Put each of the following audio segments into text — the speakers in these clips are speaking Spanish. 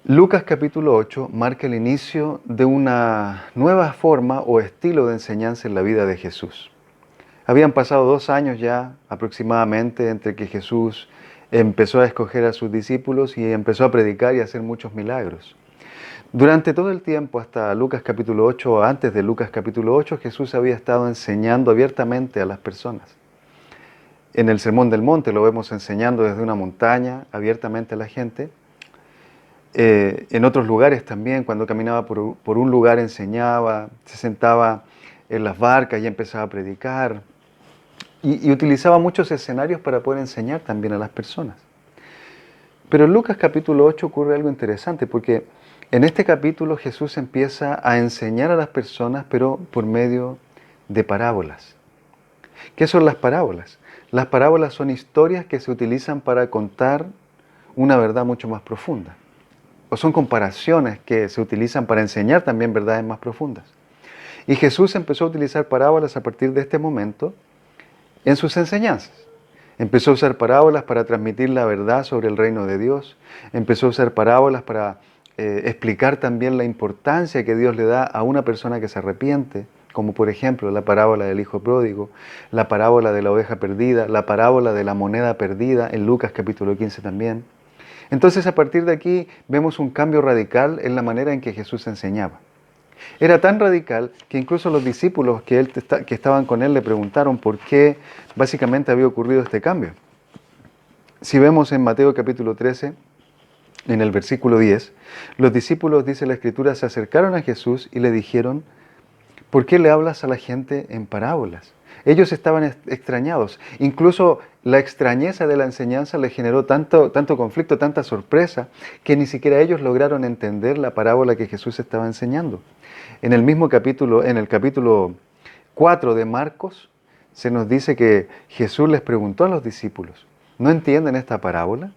Lucas capítulo 8 marca el inicio de una nueva forma o estilo de enseñanza en la vida de Jesús. Habían pasado 2 años ya aproximadamente entre que Jesús empezó a escoger a sus discípulos y empezó a predicar y a hacer muchos milagros. Durante todo el tiempo, hasta Lucas capítulo 8 o antes de Lucas capítulo 8, Jesús había estado enseñando abiertamente a las personas. En el Sermón del Monte lo vemos enseñando desde una montaña abiertamente a la gente. En otros lugares también, cuando caminaba por un lugar enseñaba, se sentaba en las barcas y empezaba a predicar. Y utilizaba muchos escenarios para poder enseñar también a las personas. Pero en Lucas capítulo 8 ocurre algo interesante, porque en este capítulo Jesús empieza a enseñar a las personas, pero por medio de parábolas. ¿Qué son las parábolas? Las parábolas son historias que se utilizan para contar una verdad mucho más profunda. O son comparaciones que se utilizan para enseñar también verdades más profundas. Y Jesús empezó a utilizar parábolas a partir de este momento en sus enseñanzas. Empezó a usar parábolas para transmitir la verdad sobre el reino de Dios. Empezó a usar parábolas para explicar también la importancia que Dios le da a una persona que se arrepiente, como por ejemplo la parábola del hijo pródigo, la parábola de la oveja perdida, la parábola de la moneda perdida, en Lucas capítulo 15 también. Entonces, a partir de aquí vemos un cambio radical en la manera en que Jesús enseñaba. Era tan radical que incluso los discípulos que estaban con él le preguntaron por qué básicamente había ocurrido este cambio. Si vemos en Mateo capítulo 13, en el versículo 10, los discípulos, dice la Escritura, se acercaron a Jesús y le dijeron: ¿por qué le hablas a la gente en parábolas? Ellos estaban extrañados. Incluso la extrañeza de la enseñanza les generó tanto conflicto, tanta sorpresa, que ni siquiera ellos lograron entender la parábola que Jesús estaba enseñando. En el mismo capítulo, en el capítulo 4 de Marcos, se nos dice que Jesús les preguntó a los discípulos: ¿no entienden esta parábola?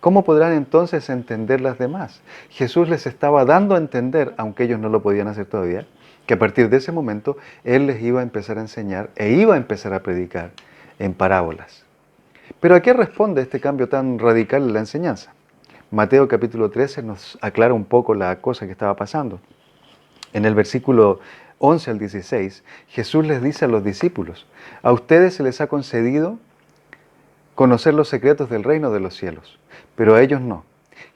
¿Cómo podrán entonces entender las demás? Jesús les estaba dando a entender, aunque ellos no lo podían hacer todavía, que a partir de ese momento Él les iba a empezar a enseñar e iba a empezar a predicar en parábolas. Pero ¿a qué responde este cambio tan radical en la enseñanza? Mateo capítulo 13 nos aclara un poco la cosa que estaba pasando. En el versículo 11 al 16, Jesús les dice a los discípulos: a ustedes se les ha concedido conocer los secretos del reino de los cielos, pero a ellos no.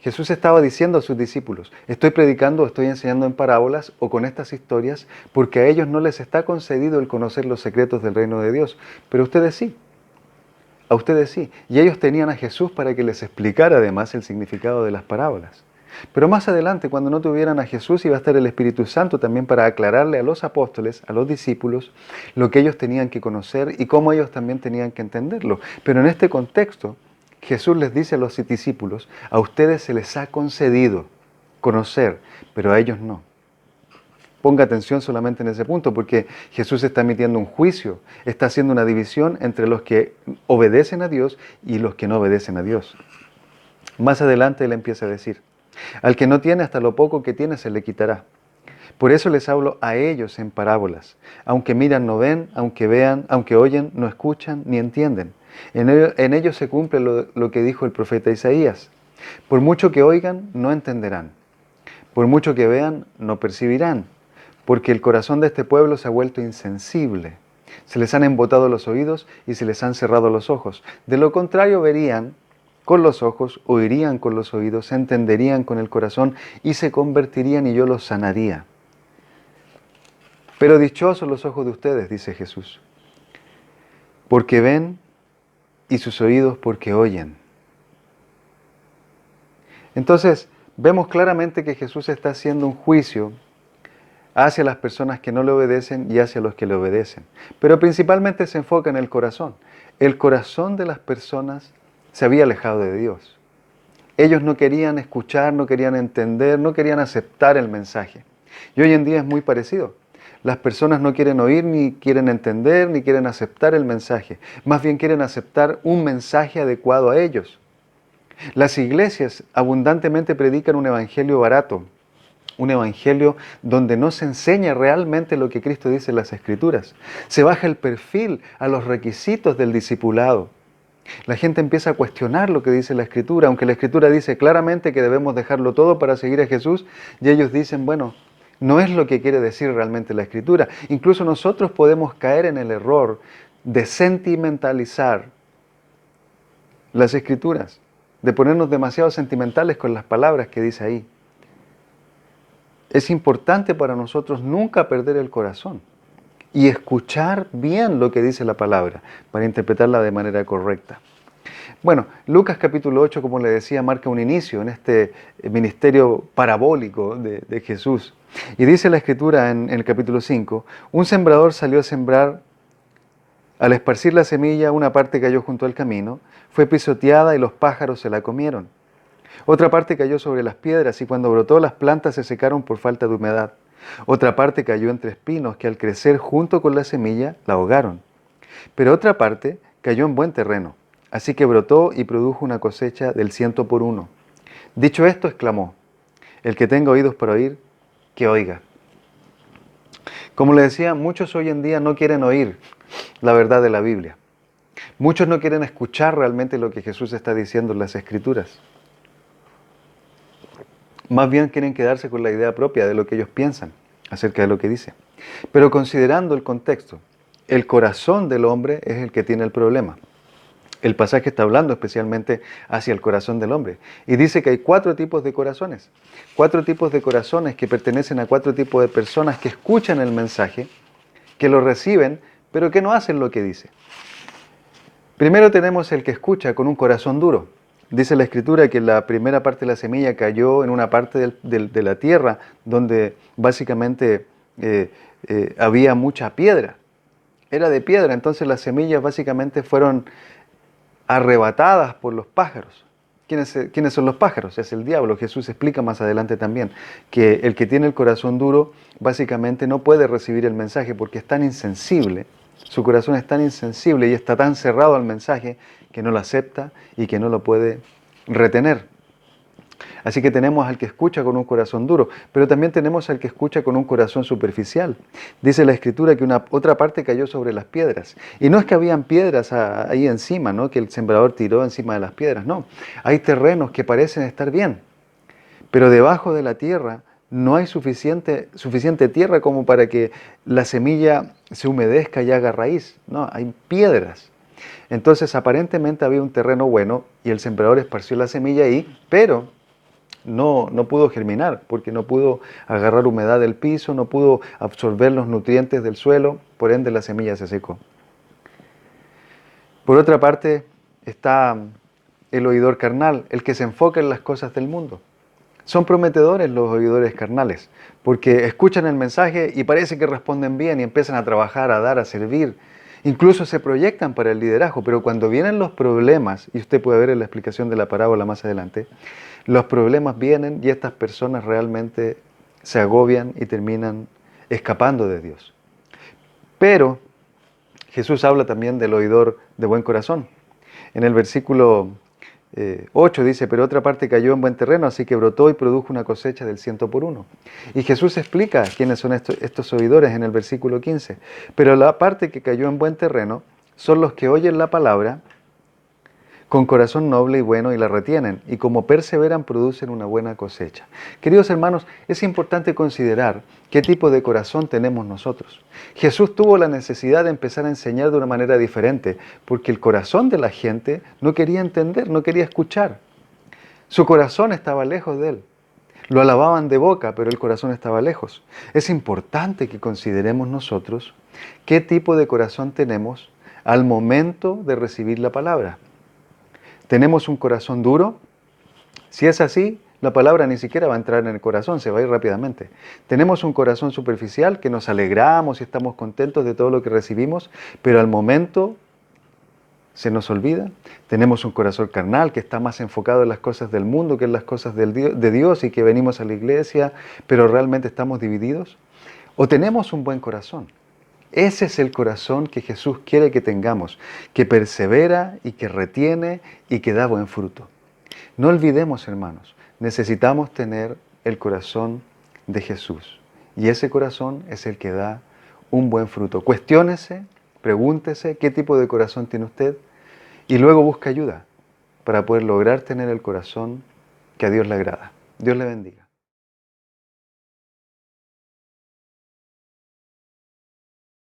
Jesús estaba diciendo a sus discípulos: estoy predicando, estoy enseñando en parábolas o con estas historias porque a ellos no les está concedido el conocer los secretos del reino de Dios, pero a ustedes sí. A ustedes sí. Y ellos tenían a Jesús para que les explicara además el significado de las parábolas. Pero más adelante, cuando no tuvieran a Jesús, iba a estar el Espíritu Santo también para aclararle a los apóstoles, a los discípulos, lo que ellos tenían que conocer y cómo ellos también tenían que entenderlo. Pero en este contexto, Jesús les dice a los discípulos: a ustedes se les ha concedido conocer, pero a ellos no. Ponga atención solamente en ese punto, porque Jesús está emitiendo un juicio, está haciendo una división entre los que obedecen a Dios y los que no obedecen a Dios. Más adelante Él empieza a decir: al que no tiene, hasta lo poco que tiene se le quitará. Por eso les hablo a ellos en parábolas. Aunque miran no ven, aunque vean, aunque oyen no escuchan ni entienden. En ellos se cumple lo que dijo el profeta Isaías: por mucho que oigan, no entenderán. Por mucho que vean, no percibirán. Porque el corazón de este pueblo se ha vuelto insensible. Se les han embotado los oídos y se les han cerrado los ojos. De lo contrario, verían con los ojos, oirían con los oídos, entenderían con el corazón y se convertirían y yo los sanaría. Pero dichosos los ojos de ustedes, dice Jesús, porque ven, y sus oídos porque oyen. Entonces, vemos claramente que Jesús está haciendo un juicio hacia las personas que no le obedecen y hacia los que le obedecen. Pero principalmente se enfoca en el corazón. El corazón de las personas se había alejado de Dios. Ellos no querían escuchar, no querían entender, no querían aceptar el mensaje. Y hoy en día es muy parecido. Las personas no quieren oír, ni quieren entender, ni quieren aceptar el mensaje. Más bien quieren aceptar un mensaje adecuado a ellos. Las iglesias abundantemente predican un evangelio barato, un evangelio donde no se enseña realmente lo que Cristo dice en las Escrituras. Se baja el perfil a los requisitos del discipulado. La gente empieza a cuestionar lo que dice la Escritura, aunque la Escritura dice claramente que debemos dejarlo todo para seguir a Jesús, y ellos dicen, bueno, no es lo que quiere decir realmente la Escritura. Incluso nosotros podemos caer en el error de sentimentalizar las Escrituras, de ponernos demasiado sentimentales con las palabras que dice ahí. Es importante para nosotros nunca perder el corazón y escuchar bien lo que dice la palabra para interpretarla de manera correcta. Bueno, Lucas capítulo 8, como le decía, marca un inicio en este ministerio parabólico de Jesús. Y dice la Escritura en el capítulo 5, un sembrador salió a sembrar. Al esparcir la semilla, una parte cayó junto al camino, fue pisoteada y los pájaros se la comieron. Otra parte cayó sobre las piedras y cuando brotó las plantas se secaron por falta de humedad. Otra parte cayó entre espinos que al crecer junto con la semilla la ahogaron. Pero otra parte cayó en buen terreno, así que brotó y produjo una cosecha del 100 por 1. Dicho esto, exclamó, el que tenga oídos para oír, que oiga. Como le decía, muchos hoy en día no quieren oír la verdad de la Biblia. Muchos no quieren escuchar realmente lo que Jesús está diciendo en las Escrituras. Más bien quieren quedarse con la idea propia de lo que ellos piensan acerca de lo que dice. Pero considerando el contexto, el corazón del hombre es el que tiene el problema. El pasaje está hablando especialmente hacia el corazón del hombre. Y dice que hay 4 tipos de corazones. 4 tipos de corazones que pertenecen a 4 tipos de personas que escuchan el mensaje, que lo reciben, pero que no hacen lo que dice. Primero tenemos el que escucha con un corazón duro. Dice la Escritura que la primera parte de la semilla cayó en una parte de la tierra donde básicamente había mucha piedra. Era de piedra, entonces las semillas básicamente fueron arrebatadas por los pájaros. ¿Quiénes son los pájaros? Es el diablo. Jesús explica más adelante también que el que tiene el corazón duro básicamente no puede recibir el mensaje porque es tan insensible, su corazón es tan insensible y está tan cerrado al mensaje que no lo acepta y que no lo puede retener. Así que tenemos al que escucha con un corazón duro, pero también tenemos al que escucha con un corazón superficial. Dice la Escritura que otra parte cayó sobre las piedras. Y no es que habían piedras ahí encima, ¿no? Que el sembrador tiró encima de las piedras, no. Hay terrenos que parecen estar bien, pero debajo de la tierra no hay suficiente tierra como para que la semilla se humedezca y haga raíz. No, hay piedras. Entonces aparentemente había un terreno bueno y el sembrador esparció la semilla ahí, pero no pudo germinar porque no pudo agarrar humedad del piso, no pudo absorber los nutrientes del suelo, por ende la semilla se secó. Por otra parte está el oidor carnal, el que se enfoca en las cosas del mundo. Son prometedores los oidores carnales, porque escuchan el mensaje y parece que responden bien y empiezan a trabajar, a dar, a servir. Incluso se proyectan para el liderazgo, pero cuando vienen los problemas, y usted puede ver en la explicación de la parábola más adelante, los problemas vienen y estas personas realmente se agobian y terminan escapando de Dios. Pero Jesús habla también del oidor de buen corazón. En el versículo 8 dice, pero otra parte cayó en buen terreno, así que brotó y produjo una cosecha del 100 por 1. Y Jesús explica quiénes son estos oidores en el versículo 15. Pero la parte que cayó en buen terreno son los que oyen la palabra con corazón noble y bueno y la retienen, y como perseveran producen una buena cosecha. Queridos hermanos, es importante considerar qué tipo de corazón tenemos nosotros. Jesús tuvo la necesidad de empezar a enseñar de una manera diferente, porque el corazón de la gente no quería entender, no quería escuchar. Su corazón estaba lejos de él. Lo alababan de boca, pero el corazón estaba lejos. Es importante que consideremos nosotros qué tipo de corazón tenemos al momento de recibir la palabra. ¿Tenemos un corazón duro? Si es así, la palabra ni siquiera va a entrar en el corazón, se va a ir rápidamente. ¿Tenemos un corazón superficial que nos alegramos y estamos contentos de todo lo que recibimos, pero al momento se nos olvida? ¿Tenemos un corazón carnal que está más enfocado en las cosas del mundo que en las cosas de Dios y que venimos a la iglesia, pero realmente estamos divididos? ¿O tenemos un buen corazón? Ese es el corazón que Jesús quiere que tengamos, que persevera y que retiene y que da buen fruto. No olvidemos, hermanos, necesitamos tener el corazón de Jesús. Y ese corazón es el que da un buen fruto. Cuestiónese, pregúntese qué tipo de corazón tiene usted y luego busca ayuda para poder lograr tener el corazón que a Dios le agrada. Dios le bendiga.